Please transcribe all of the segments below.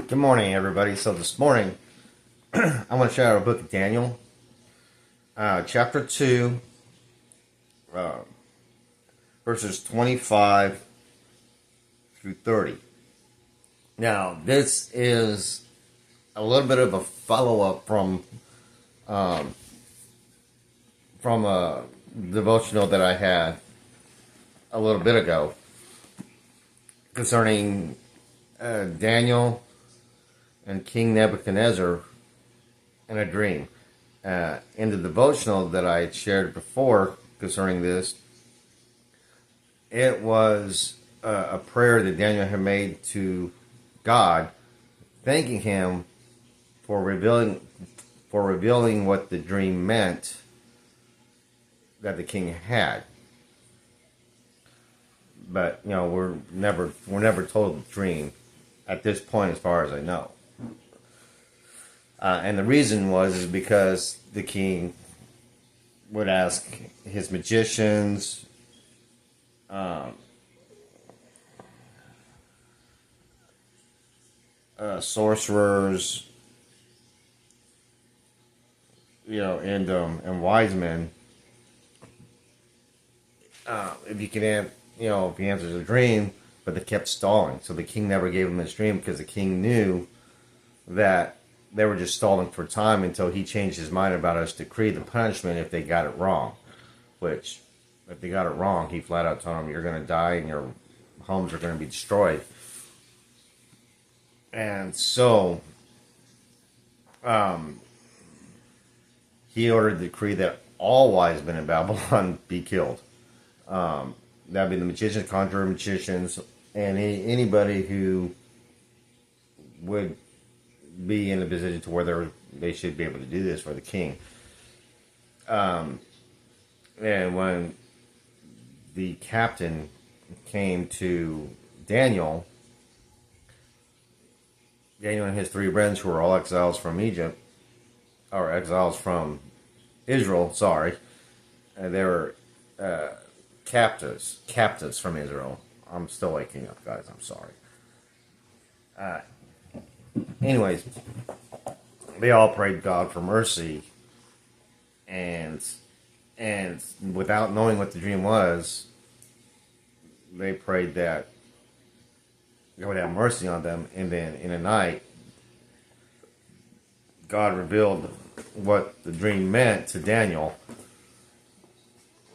Good morning, everybody. So this morning, I want to share out a book of Daniel, chapter 2, uh, verses 25 through 30. Now, this is a little bit of a follow-up from a devotional that I had a little bit ago concerning Daniel and King Nebuchadnezzar in a dream. In the devotional that I had shared before concerning this, it was a prayer that Daniel had made to God, thanking him for revealing what the dream meant that the king had. But we're never told the dream at this point, as far as I know. And the reason is because the king would ask his magicians, sorcerers, and wise men, if he answers a dream, but they kept stalling. So the king never gave him his dream because the king knew that they were just stalling for time until he changed his mind about his decree, the punishment if they got it wrong. Which, if they got it wrong, he flat out told them, you're going to die and your homes are going to be destroyed. And so, he ordered the decree that all wise men in Babylon be killed. That'd be the magicians, conjurer magicians, and anybody who would be in a position to where they should be able to do this for the king. And when the captain came to Daniel and his three friends, who were all exiles from Egypt, or exiles from Israel, they were captives from Israel. I'm still waking up, guys, I'm sorry. Anyways, they all prayed God for mercy, and without knowing what the dream was, they prayed that God would have mercy on them. And then in the night, God revealed what the dream meant to Daniel.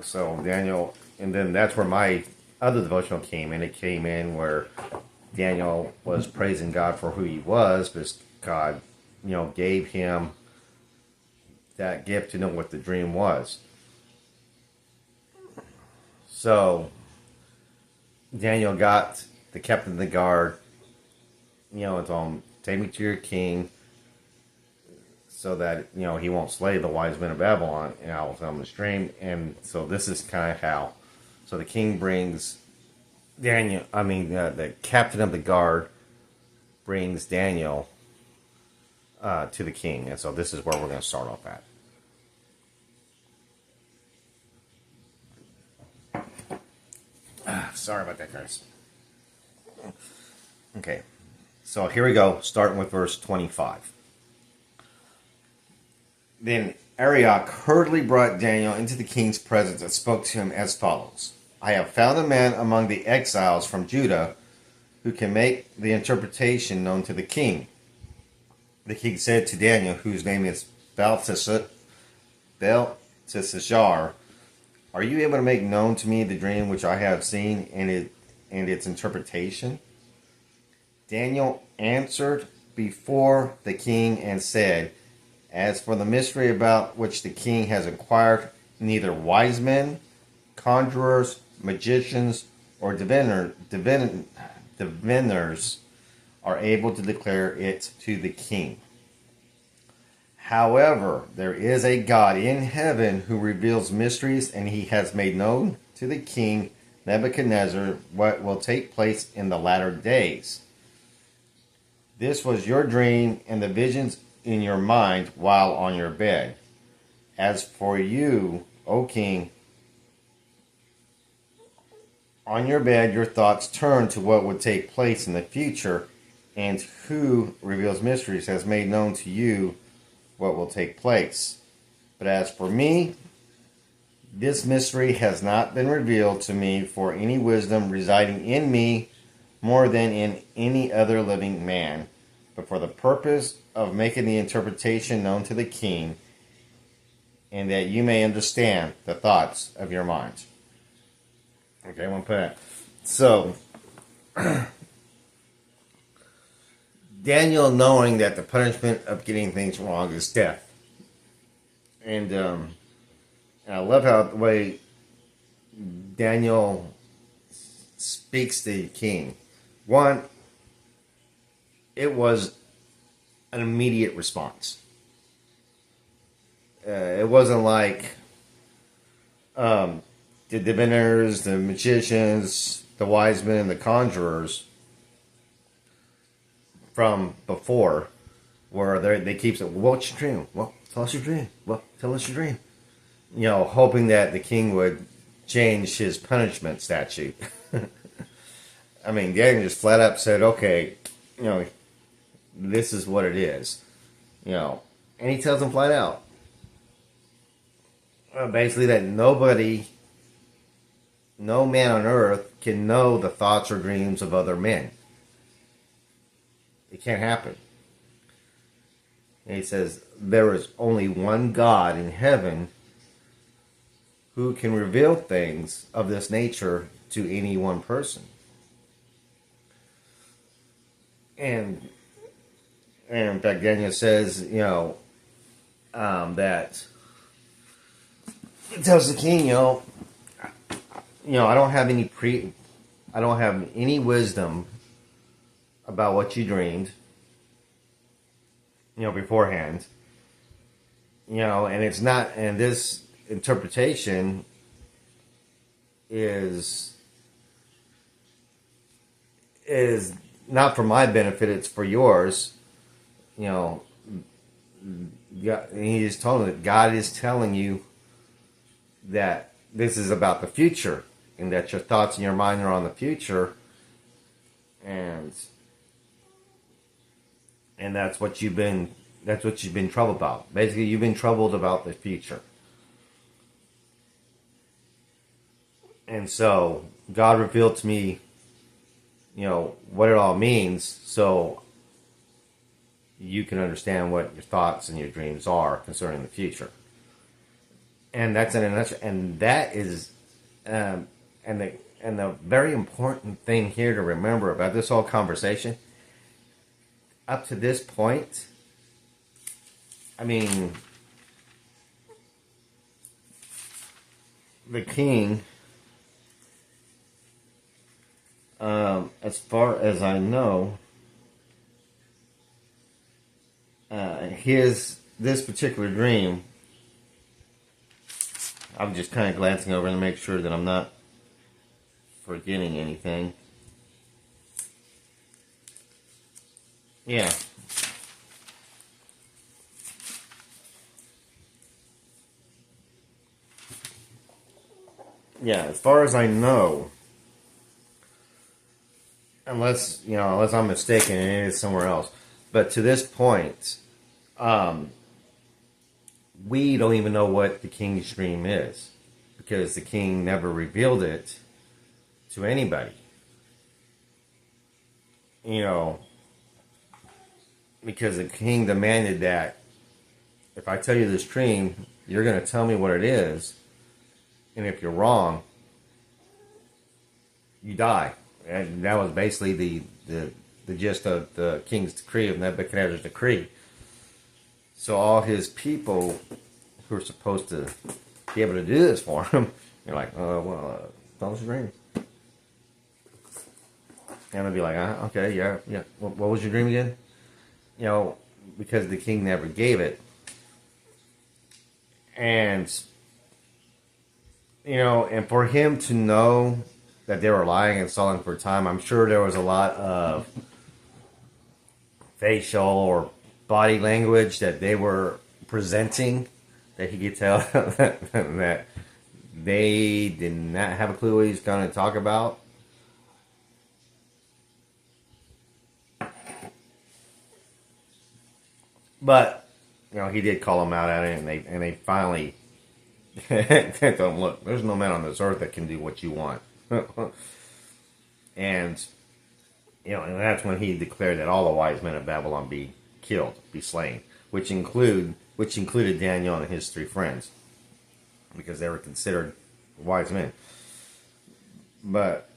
So Daniel, and then that's where my other devotional came in. It came in where Daniel was praising God for who he was, because God, gave him that gift to know what the dream was. So Daniel got the captain of the guard, and told him, take me to your king so that, he won't slay the wise men of Babylon, and I will tell him the dream. And so this is kind of how. So the king brings the captain of the guard brings Daniel to the king. And so this is where we're going to start off at. Sorry about that, guys. Okay, so here we go, starting with verse 25. Then Arioch hurriedly brought Daniel into the king's presence and spoke to him as follows. I have found a man among the exiles from Judah who can make the interpretation known to the king. The king said to Daniel, whose name is Belteshazzar, are you able to make known to me the dream which I have seen and its interpretation? Daniel answered before the king and said, as for the mystery about which the king has inquired, neither wise men, conjurers, magicians, or diviners are able to declare it to the king. However, there is a God in heaven who reveals mysteries, and he has made known to the king Nebuchadnezzar what will take place in the latter days. This was your dream and the visions in your mind while on your bed. As for you, O king, on your bed your thoughts turn to what would take place in the future, and who reveals mysteries has made known to you what will take place. But as for me, this mystery has not been revealed to me for any wisdom residing in me more than in any other living man, but for the purpose of making the interpretation known to the king, and that you may understand the thoughts of your mind. Okay, I'm going to put that. So, Daniel knowing that the punishment of getting things wrong is death. And I love how the way Daniel speaks to the king. One, it was an immediate response. It wasn't like the diviners, the magicians, the wise men, and the conjurers from before, where they keep saying, well, "What's your dream? Well, tell us your dream. Well, tell us your dream." You know, hoping that the king would change his punishment statute. I mean, Daniel just flat up said, "Okay, you know, this is what it is." You know, and he tells them flat out, basically, that nobody, no man on earth can know the thoughts or dreams of other men. It can't happen. And he says, there is only one God in heaven who can reveal things of this nature to any one person. And in fact, Daniel says, that it tells the king, I don't have any wisdom about what you dreamed, beforehand, and it's not, and this interpretation is not for my benefit, it's for yours. God, he just told him that God is telling you that this is about the future, and that your thoughts in your mind are on the future, and that's what you've been troubled about. Basically, you've been troubled about the future. And so God revealed to me, what it all means, so you can understand what your thoughts and your dreams are concerning the future. And that's and that is, and the very important thing here to remember about this whole conversation. Up to this point, I mean, the king, as far as I know, this particular dream, I'm just kind of glancing over to make sure that I'm not forgetting anything. Yeah. Yeah, as far as I know, unless I'm mistaken and it is somewhere else, but to this point, we don't even know what the king's dream is, because the king never revealed it to anybody. Because the king demanded that if I tell you this dream, you're going to tell me what it is, and if you're wrong, you die. And that was basically the gist of the king's decree, of Nebuchadnezzar's decree. So all his people who are supposed to be able to do this for him, they're like, tell us your dream. And they'll be like, okay, yeah. What was your dream again? Because the king never gave it. And, and for him to know that they were lying and stalling for time, I'm sure there was a lot of facial or body language that they were presenting that he could tell that they did not have a clue what he's going to talk about. But he did call them out at it, and they finally told him, "Look, there's no man on this earth that can do what you want." And and that's when he declared that all the wise men of Babylon be killed, be slain, which included Daniel and his 3 friends, because they were considered wise men. But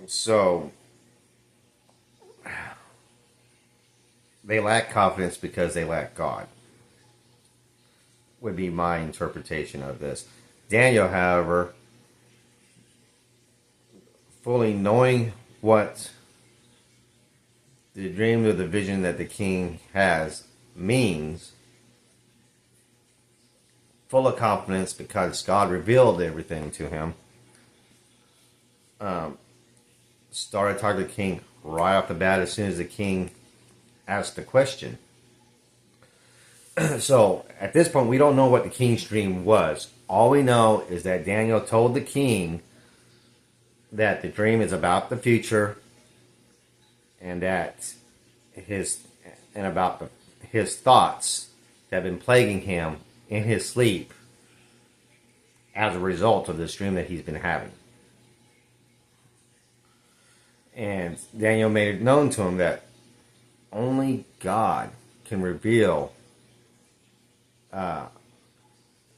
so they lack confidence because they lack God, would be my interpretation of this. Daniel, however, fully knowing what the dream or the vision that the king has means, full of confidence because God revealed everything to him, started talking to the king right off the bat as soon as the king asked the question. So at this point, we don't know what the king's dream was. All we know is that Daniel told the king that the dream is about the future, and that his thoughts that have been plaguing him in his sleep as a result of this dream that he's been having. And Daniel made it known to him that only God can reveal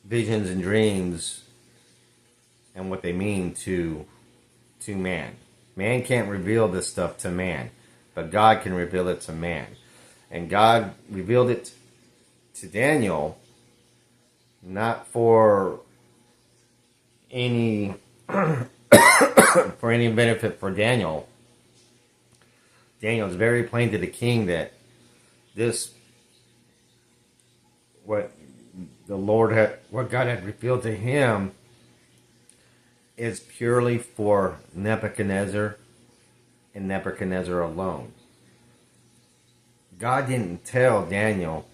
visions and dreams and what they mean to man. Man can't reveal this stuff to man, but God can reveal it to man. And God revealed it to Daniel not for any for any benefit for Daniel. Daniel's very plain to the king that what God had revealed to him is purely for Nebuchadnezzar and Nebuchadnezzar alone. God didn't tell Daniel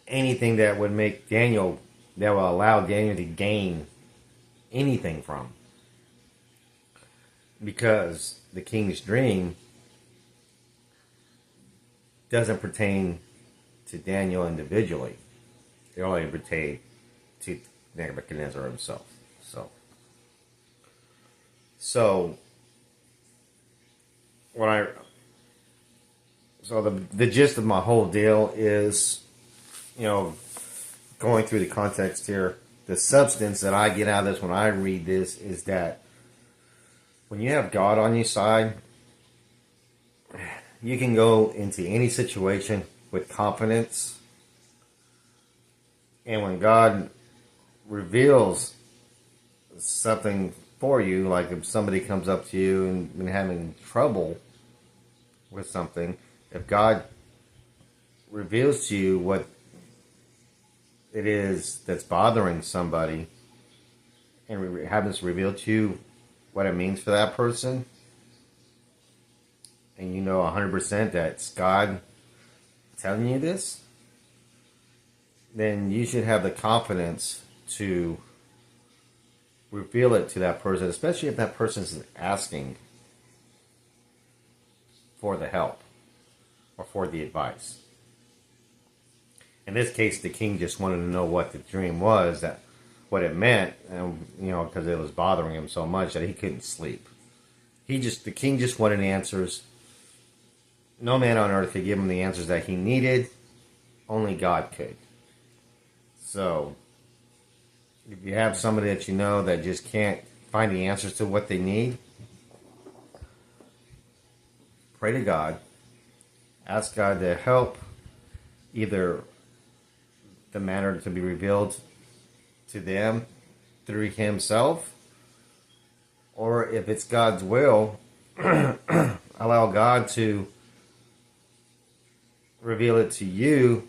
anything that will allow Daniel to gain anything from. Because the king's dream doesn't pertain to Daniel individually. It only pertains to Nebuchadnezzar himself. So the gist of my whole deal is, going through the context here, the substance that I get out of this when I read this is that when you have God on your side, you can go into any situation with confidence. And when God reveals something for you, like if somebody comes up to you and been having trouble with something, if God reveals to you what it is that's bothering somebody, and happens to reveal to you what it means for that person, and you know 100% that it's God telling you this, then you should have the confidence to reveal it to that person, especially if that person is asking for the help or for the advice. In this case, the king just wanted to know what the dream was, what it meant, and because it was bothering him so much that he couldn't sleep. The king just wanted answers. No man on earth could give him the answers that he needed. Only God could. So, if you have somebody that you know that just can't find the answers to what they need, pray to God. Ask God to help either the matter to be revealed to them through himself, or if it's God's will, allow God to reveal it to you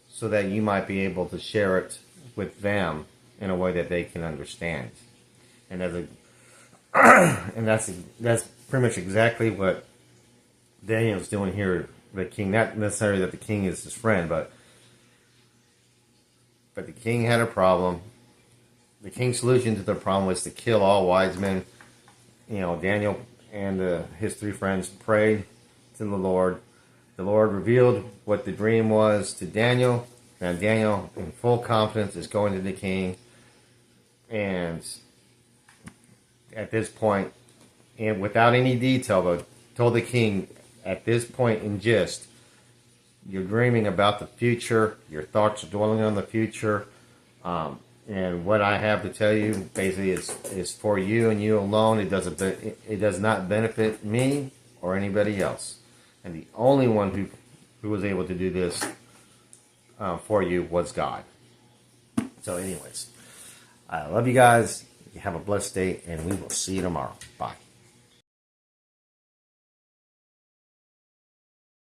so that you might be able to share it with them in a way that they can understand. And that's pretty much exactly what Daniel's doing here. The king, not necessarily that the king is his friend, but the king had a problem, the king's solution to the problem was to kill all wise men. Daniel and his 3 friends prayed to the Lord. The Lord revealed what the dream was to Daniel. Now Daniel, in full confidence, is going to the king. And at this point, and without any detail, but told the king, at this point in gist, you're dreaming about the future. Your thoughts are dwelling on the future. And what I have to tell you, basically, is for you and you alone. It does not benefit me or anybody else. And the only one who was able to do this for you was God. So, anyways, I love you guys. You have a blessed day, and we will see you tomorrow. Bye.